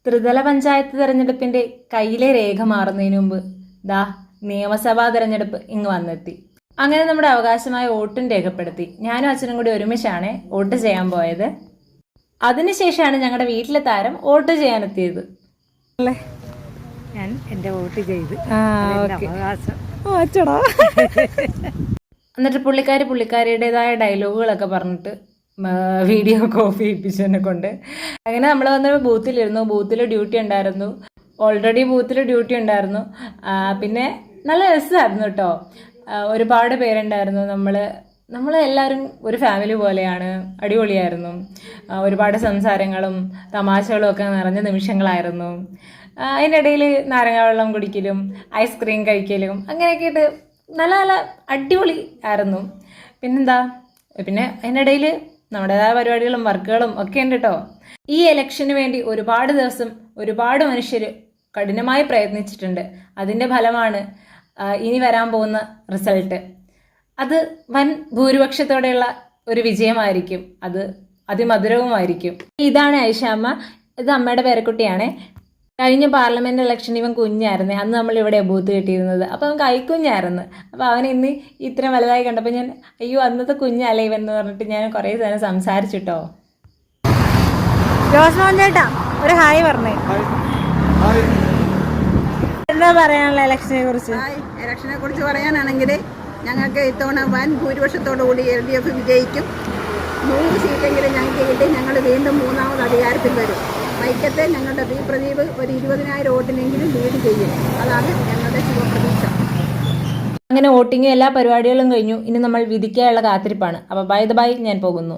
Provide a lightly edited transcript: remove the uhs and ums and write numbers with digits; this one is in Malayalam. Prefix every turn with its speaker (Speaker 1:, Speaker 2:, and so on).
Speaker 1: ത്രിതല പഞ്ചായത്ത് തെരഞ്ഞെടുപ്പിന്റെ കയ്യിലെ രേഖ മാറുന്നതിന് മുമ്പ് ദാ നിയമസഭാ തെരഞ്ഞെടുപ്പ് ഇങ്ങ് വന്നെത്തി. അങ്ങനെ നമ്മുടെ അവകാശമായ വോട്ടും രേഖപ്പെടുത്തി. ഞാനും അച്ഛനും കൂടി ഒരുമിച്ചാണ് വോട്ട് ചെയ്യാൻ പോയത്. അതിനുശേഷമാണ് ഞങ്ങളുടെ വീട്ടിലെ താരം വോട്ട് ചെയ്യാനെത്തിയത്.
Speaker 2: ഞാൻ എൻ്റെ വോട്ട് ചെയ്ത്
Speaker 1: എന്നിട്ട് പുള്ളിക്കാരിയുടേതായ ഡയലോഗുകളൊക്കെ പറഞ്ഞിട്ട് വീഡിയോ കോപ്പി ഇപ്പിച്ചതിനെ കൊണ്ട് അങ്ങനെ നമ്മൾ വന്ന് ബൂത്തിലിരുന്നു. ബൂത്തിൽ ഡ്യൂട്ടി ഉണ്ടായിരുന്നു, ഓൾറെഡി ബൂത്തിൽ ഡ്യൂട്ടി ഉണ്ടായിരുന്നു. പിന്നെ നല്ല രസമായിരുന്നു കേട്ടോ. ഒരുപാട് പേരുണ്ടായിരുന്നു. നമ്മൾ എല്ലാവരും ഒരു ഫാമിലി പോലെയാണ്. അടിപൊളിയായിരുന്നു. ഒരുപാട് സംസാരങ്ങളും തമാശകളും ഒക്കെ നിറഞ്ഞ നിമിഷങ്ങളായിരുന്നു. അതിനിടയിൽ നാരങ്ങ വെള്ളം കുടിക്കലും ഐസ്ക്രീം കഴിക്കലും അങ്ങനെയൊക്കെ ആയിട്ട് നല്ല നല്ല അടിപൊളി ആയിരുന്നു. പിന്നെന്താ, പിന്നെ അതിനിടയിൽ നമ്മുടേതായ പരിപാടികളും വർക്കുകളും ഒക്കെ ഉണ്ട് കേട്ടോ. ഈ ഇലക്ഷന് വേണ്ടി ഒരുപാട് ദിവസം ഒരുപാട് മനുഷ്യർ കഠിനമായി പ്രയത്നിച്ചിട്ടുണ്ട്. അതിൻ്റെ ഫലമാണ് ഇനി വരാൻ പോകുന്ന റിസൾട്ട്. അത് വൻ ഭൂരിപക്ഷത്തോടെയുള്ള ഒരു വിജയമായിരിക്കും. അത് അതിമധുരവുമായിരിക്കും. ഇതാണ് ഐഷാമ്മ. ഇത് അമ്മയുടെ പേരക്കുട്ടിയാണ്. കഴിഞ്ഞ പാർലമെന്റ് ഇലക്ഷൻ ഇവൻ കുഞ്ഞായിരുന്നു. അന്ന് നമ്മൾ ഇവിടെ ബൂത്ത് കിട്ടിയിരുന്നത്. അപ്പോൾ അവൻ കൈക്കുഞ്ഞായിരുന്നു. അപ്പോൾ അവൻ ഇന്ന് ഇത്ര വലുതായി കണ്ടപ്പോൾ ഞാൻ അയ്യോ അന്നത്തെ കുഞ്ഞല്ലേ ഇവൻ എന്ന് പറഞ്ഞിട്ട് ഞാൻ കുറേ നേരം സംസാരിച്ചിട്ടോ.
Speaker 2: ജോസ്മോൻ ചേട്ടാ ഒരു ഹായ് പറഞ്ഞേ. എന്താ പറയാനുള്ള ഇലക്ഷനെ
Speaker 3: കുറിച്ച് പറയാനാണെങ്കിൽ ഞങ്ങൾക്ക് ഇത്തവണ വൻ ഭൂരിപക്ഷത്തോടുകൂടി LDF വിജയിക്കും. 100 സീറ്റെങ്കിലും ഞങ്ങൾക്ക് കിട്ടി. ഞങ്ങൾ വീണ്ടും 3ാമത് അധികാരത്തിൽ വരും. വൈക്കത്തെ ഞങ്ങളുടെ പി പ്രദീപ് ഒരു 20,000 വോട്ടിനെങ്കിലും ലീഡ് ചെയ്യും. അതാണ് ഞങ്ങളുടെ ശുഭപ്രതീക്ഷ.
Speaker 1: അങ്ങനെ വോട്ടിങ് എല്ലാ പരിപാടികളും കഴിഞ്ഞു. ഇനി നമ്മൾ വിധിക്കാനുള്ള കാത്തിരിപ്പാണ്. അപ്പോൾ ബൈ ഞാൻ പോകുന്നു.